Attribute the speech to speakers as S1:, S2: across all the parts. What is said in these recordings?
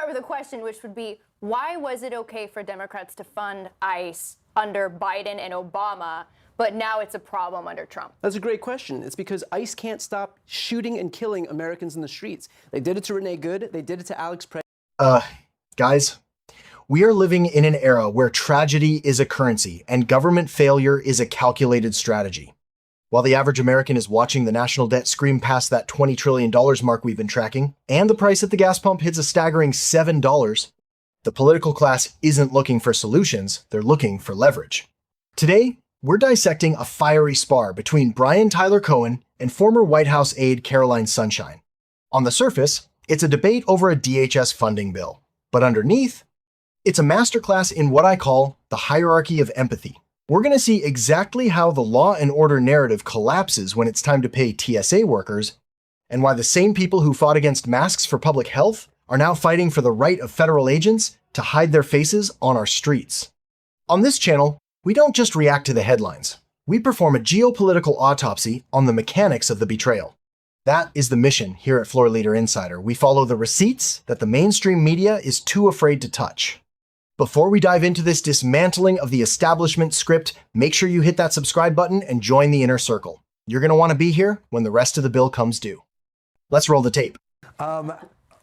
S1: start with a question, which would be, why was it okay for Democrats to fund ICE under Biden and Obama, but now it's a problem under Trump?
S2: That's a great question. It's because ICE can't stop shooting and killing Americans in the streets. They did it to Renee Good. They did it to Alex Pre.
S3: Guys, we are living in an era where tragedy is a currency and government failure is a calculated strategy. While the average American is watching the national debt scream past that $20 trillion mark we've been tracking, and the price at the gas pump hits a staggering $7, the political class isn't looking for solutions, they're looking for leverage. Today, we're dissecting a fiery spar between Brian Tyler Cohen and former White House aide Caroline Sunshine. On the surface, it's a debate over a DHS funding bill, but underneath, it's a masterclass in what I call the hierarchy of empathy. We're going to see exactly how the law and order narrative collapses when it's time to pay TSA workers, and why the same people who fought against masks for public health are now fighting for the right of federal agents to hide their faces on our streets. On this channel, we don't just react to the headlines. We perform a geopolitical autopsy on the mechanics of the betrayal. That is the mission here at Floor Leader Insider. We follow the receipts that the mainstream media is too afraid to touch. Before we dive into this dismantling of the establishment script, make sure you hit that subscribe button and join the inner circle. You're going to want to be here when the rest of the bill comes due. Let's roll the tape.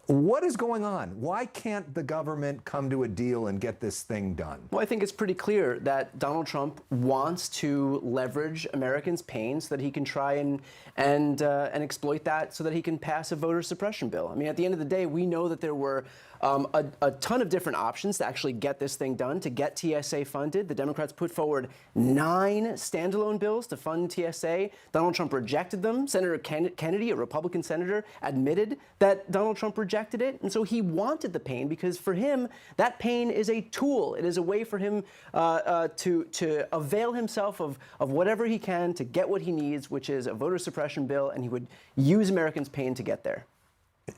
S4: What is going on? Why can't the government come to a deal and get this thing done?
S2: Well, I think it's pretty clear that Donald Trump wants to leverage Americans' pain so that he can try and exploit that so that he can pass a voter suppression bill. I mean, at the end of the day, we know that there were a ton of different options to actually get this thing done, to get TSA funded. The Democrats put forward 9 standalone bills to fund TSA. Donald Trump rejected them. Senator Kennedy, a Republican senator, admitted that Donald Trump rejected it. And so he wanted the pain because for him, that pain is a tool. It is a way for him to avail himself of whatever he can to get what he needs, which is a voter suppression bill, and he would use Americans' pain to get there.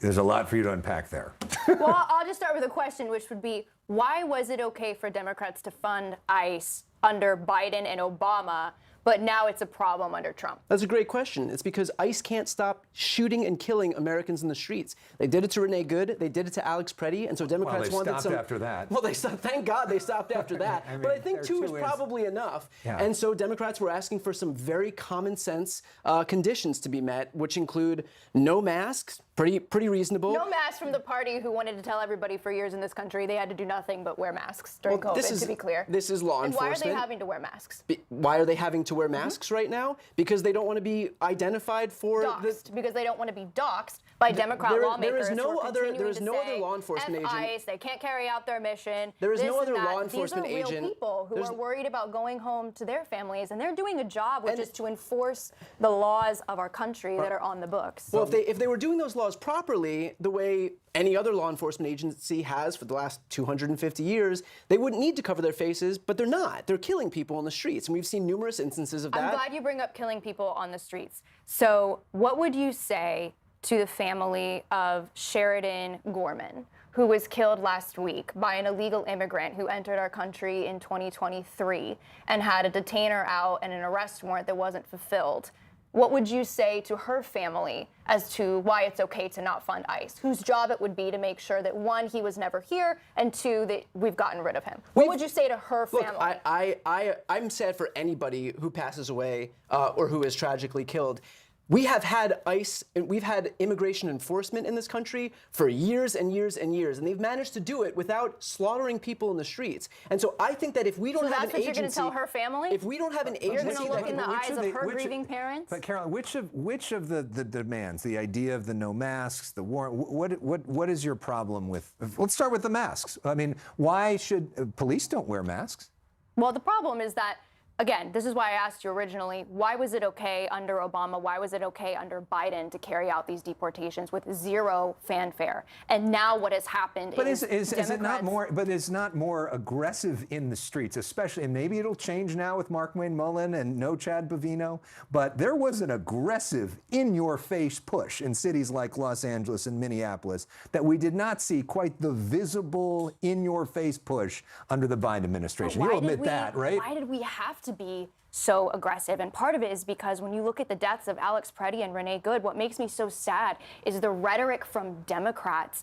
S4: There's a lot for you to unpack there.
S1: Well, I'll just start with a question, which would be, why was it okay for Democrats to fund ICE under Biden and Obama, but now it's a problem under Trump?
S2: That's a great question. It's because ICE can't stop shooting and killing Americans in the streets. They did it to Renee Good. They did it to Alex Preddy. And so Democrats wanted
S4: stopped after that.
S2: Well, they stopped. Thank God they stopped after that.
S4: I mean,
S2: but I think 2 is probably enough.
S4: Yeah.
S2: And so Democrats were asking for some very common sense conditions to be met, which include no masks. Pretty reasonable.
S1: No masks from the party who wanted to tell everybody for years in this country they had to do nothing but wear masks during COVID, to be clear.
S2: This is law
S1: and
S2: enforcement.
S1: Why are they having to wear masks?
S2: Why are they having to wear masks right now? Because they don't want to be identified for
S1: doxed, because they don't want to be doxed by Democrat lawmakers.
S2: There is no other law enforcement agent.
S1: ICE, they can't carry out their mission.
S2: There is no other law enforcement agent.
S1: These are real people who are worried about going home to their families, and they're doing a job which is to enforce the laws of our country that are on the books.
S2: Well, if they were doing those laws properly, the way any other law enforcement agency has for the last 250 years, they wouldn't need to cover their faces, but they're not. They're killing people on the streets, and we've seen numerous instances of that.
S1: I'm glad you bring up killing people on the streets. So what would you say to the family of Sheridan Gorman, who was killed last week by an illegal immigrant who entered our country in 2023 and had a detainer out and an arrest warrant that wasn't fulfilled? What would you say to her family as to why it's okay to not fund ICE, whose job it would be to make sure that, 1, he was never here, and 2, that we've gotten rid of him? What would you say to her family?
S2: Look, I'm sad for anybody who passes away or who is tragically killed. We have had ICE, and we've had immigration enforcement in this country for years and years and years, and they've managed to do it without slaughtering people in the streets. And so I think that if we don't have an agency,
S1: you're going to tell her family?
S2: If we don't have an agency,
S1: you're going to look in the eyes of her grieving parents.
S4: But Caroline, which of the demands, the idea of the no masks, the warrant, what is your problem with? Let's start with the masks. I mean, why should police don't wear masks?
S1: Well, the problem is that, again, this is why I asked you originally, why was it okay under Obama, why was it okay under Biden to carry out these deportations with zero fanfare? And now what has happened is
S4: it not more, but it's not more aggressive in the streets, especially, and maybe it'll change now with Markwayne Mullin and no Chad Bavino, but there was an aggressive, in-your-face push in cities like Los Angeles and Minneapolis that we did not see quite the visible, in-your-face push under the Biden administration. You'll admit that, right?
S1: Why did we have to be so aggressive? And part of it is because when you look at the deaths of Alex Preddy and Renee Good, what makes me so sad is the rhetoric from Democrats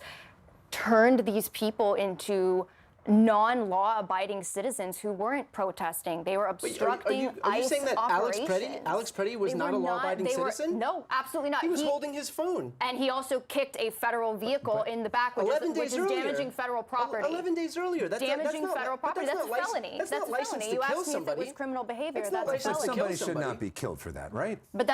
S1: turned these people into non-law abiding citizens who weren't protesting. They were obstructing
S2: are you
S1: ICE
S2: saying that
S1: operations.
S2: Alex Preddy was not a law-abiding citizen?
S1: No, absolutely not.
S2: He was holding his phone.
S1: And he also kicked a federal vehicle in the back, which is damaging federal property.
S2: 11 days earlier.
S1: Damaging federal property. That's a felony.
S2: That's
S1: a
S2: license
S1: felony.
S2: to
S1: You
S2: kill
S1: asked me if it
S2: somebody.
S1: was criminal behavior.
S2: That's not
S1: That's a
S2: license to
S1: felony.
S2: kill
S4: Somebody should not be killed for that, right?
S1: But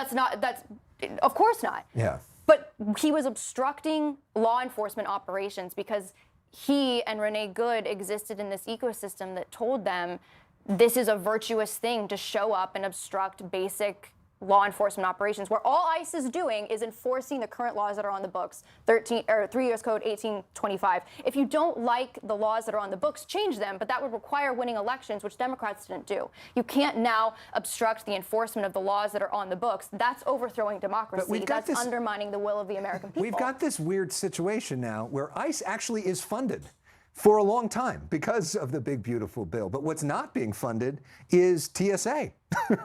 S1: of course not.
S4: Yeah.
S1: But he was obstructing law enforcement operations because he and Renee Good existed in this ecosystem that told them this is a virtuous thing to show up and obstruct basic law enforcement operations, where all ICE is doing is enforcing the current laws that are on the books, 3 U.S. Code 1825. If you don't like the laws that are on the books, change them, but that would require winning elections, which Democrats didn't do. You can't now obstruct the enforcement of the laws that are on the books. That's overthrowing democracy. That's undermining the will of the American people.
S4: We've got this weird situation now where ICE actually is funded for a long time because of the big, beautiful bill. But what's not being funded is TSA,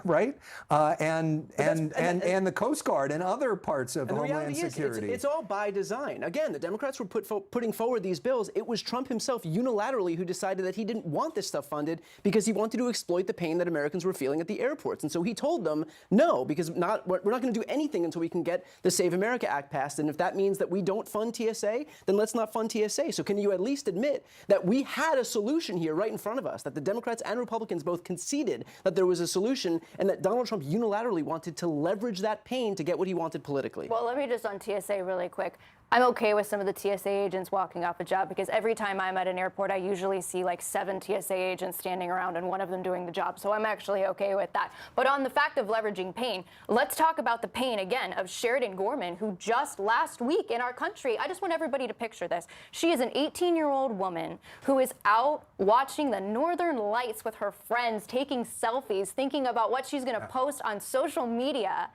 S4: right? And the Coast Guard and other parts of Homeland Security.
S2: It's all by design. Again, the Democrats were putting forward these bills. It was Trump himself unilaterally who decided that he didn't want this stuff funded because he wanted to exploit the pain that Americans were feeling at the airports. And so he told them, no, because we're not going to do anything until we can get the Save America Act passed. And if that means that we don't fund TSA, then let's not fund TSA. So can you at least admit that we had a solution here right in front of us, that the Democrats and Republicans both conceded that there was a solution, and that Donald Trump unilaterally wanted to leverage that pain to get what he wanted politically?
S1: Well, let me just on TSA really quick. I'm okay with some of the TSA agents walking off a job because every time I'm at an airport, I usually see like 7 TSA agents standing around and one of them doing the job. So I'm actually okay with that. But on the fact of leveraging pain, let's talk about the pain again of Sheridan Gorman, who just last week in our country, I just want everybody to picture this. She is an 18-year-old woman who is out watching the Northern Lights with her friends, taking selfies, thinking about what she's going to post on social media,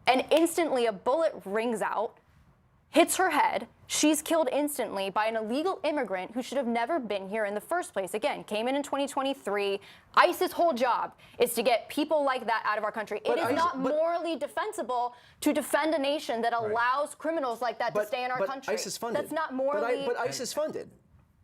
S1: and instantly a bullet rings out, hits her head. She's killed instantly by an illegal immigrant who should have never been here in the first place. Again, came in 2023. ICE's whole job is to get people like that out of our country. It is not morally defensible to defend a nation that allows criminals like that to stay in our country.
S2: But ICE is funded.
S1: That's not morally.
S2: But ICE is funded.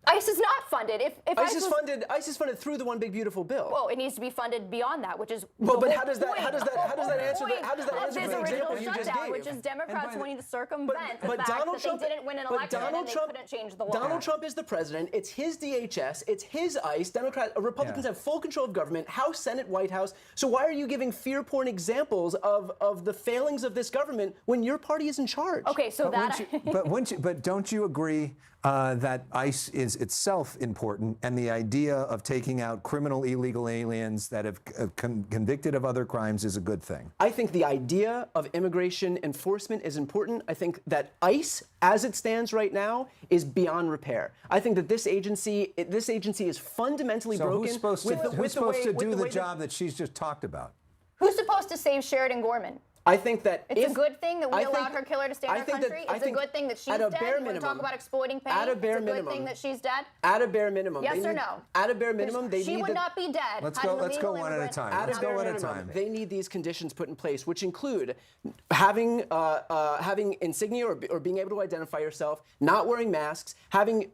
S1: ICE is not funded. If
S2: ICE is funded through the One Big Beautiful Bill.
S1: Well, it needs to be funded beyond that, which is
S2: but how does that answer
S1: the
S2: example you just gave?
S1: Which is Democrats wanting to circumvent the fact
S2: Donald
S1: that
S2: Trump,
S1: they didn't win an election and they couldn't change the law.
S2: Donald Trump is the president. It's his DHS. It's his ICE. Republicans have full control of government, House, Senate, White House. So why are you giving fear porn examples of the failings of this government when your party is in charge?
S1: Okay, so
S4: but don't you agree that ICE is itself important, and the idea of taking out criminal illegal aliens that have convicted of other crimes is a good thing?
S2: I think the idea of immigration enforcement is important. I think that ICE, as it stands right now, is beyond repair. I think that this agency is fundamentally broken.
S4: Who's supposed to do the job that she's just talked about?
S1: Who's supposed to save Sheridan Gorman?
S2: I think that
S1: it's a good thing that we allowed her killer to stay in our country. It's a good thing that she's dead. You want to talk about exploiting pain?
S2: At a bare
S1: it's a
S2: minimum,
S1: good thing that she's dead.
S2: At a bare minimum,
S1: yes or no?
S2: At a bare minimum,
S1: she would not be dead.
S4: Let's go one at a time.
S2: At a bare minimum, they need these conditions put in place, which include having insignia or being able to identify yourself, not wearing masks, having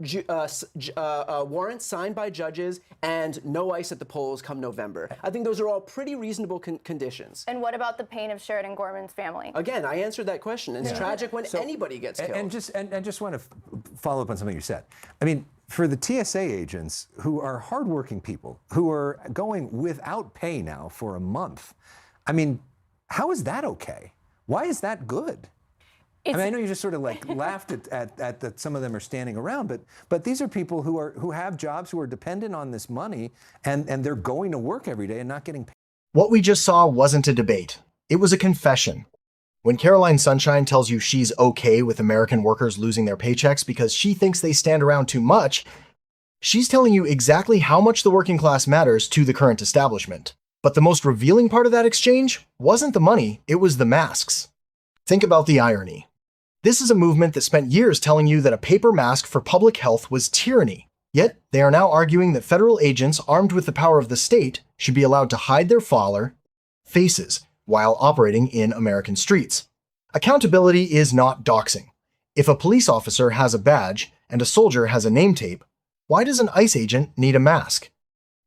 S2: warrants signed by judges, and no ICE at the polls come November. I think those are all pretty reasonable conditions.
S1: And what about the pain of Sheridan Gorman's family?
S2: Again, I answered that question. It's tragic when anybody gets killed.
S4: And just want to follow up on something you said. I mean, for the TSA agents who are hardworking people who are going without pay now for a month, I mean, how is that okay? Why is that good? I mean, I know you just sort of like laughed at that some of them are standing around, but these are people who have jobs, who are dependent on this money, and they're going to work every day and not getting paid.
S3: What we just saw wasn't a debate. It was a confession. When Caroline Sunshine tells you she's okay with American workers losing their paychecks because she thinks they stand around too much, she's telling you exactly how much the working class matters to the current establishment. But the most revealing part of that exchange wasn't the money, it was the masks. Think about the irony. This is a movement that spent years telling you that a paper mask for public health was tyranny. Yet, they are now arguing that federal agents armed with the power of the state should be allowed to hide their faces while operating in American streets. Accountability is not doxing. If a police officer has a badge and a soldier has a name tape, why does an ICE agent need a mask?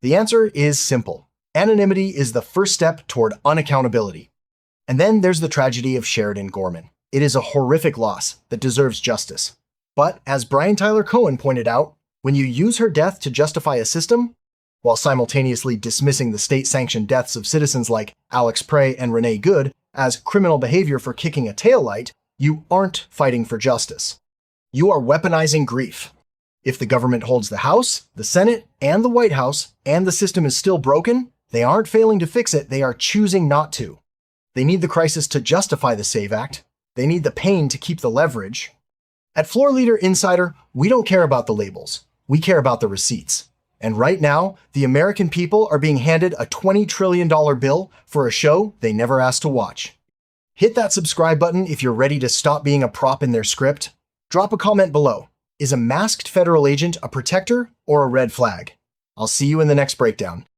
S3: The answer is simple. Anonymity is the first step toward unaccountability. And then there's the tragedy of Sheridan Gorman. It is a horrific loss that deserves justice. But as Brian Tyler Cohen pointed out, when you use her death to justify a system, while simultaneously dismissing the state-sanctioned deaths of citizens like Alex Prey and Renee Good as criminal behavior for kicking a taillight, you aren't fighting for justice. You are weaponizing grief. If the government holds the House, the Senate, and the White House, and the system is still broken, they aren't failing to fix it, they are choosing not to. They need the crisis to justify the SAVE Act. They need the pain to keep the leverage. At Floor Leader Insider, we don't care about the labels. We care about the receipts. And right now, the American people are being handed a $20 trillion bill for a show they never asked to watch. Hit that subscribe button if you're ready to stop being a prop in their script. Drop a comment below. Is a masked federal agent a protector or a red flag? I'll see you in the next breakdown.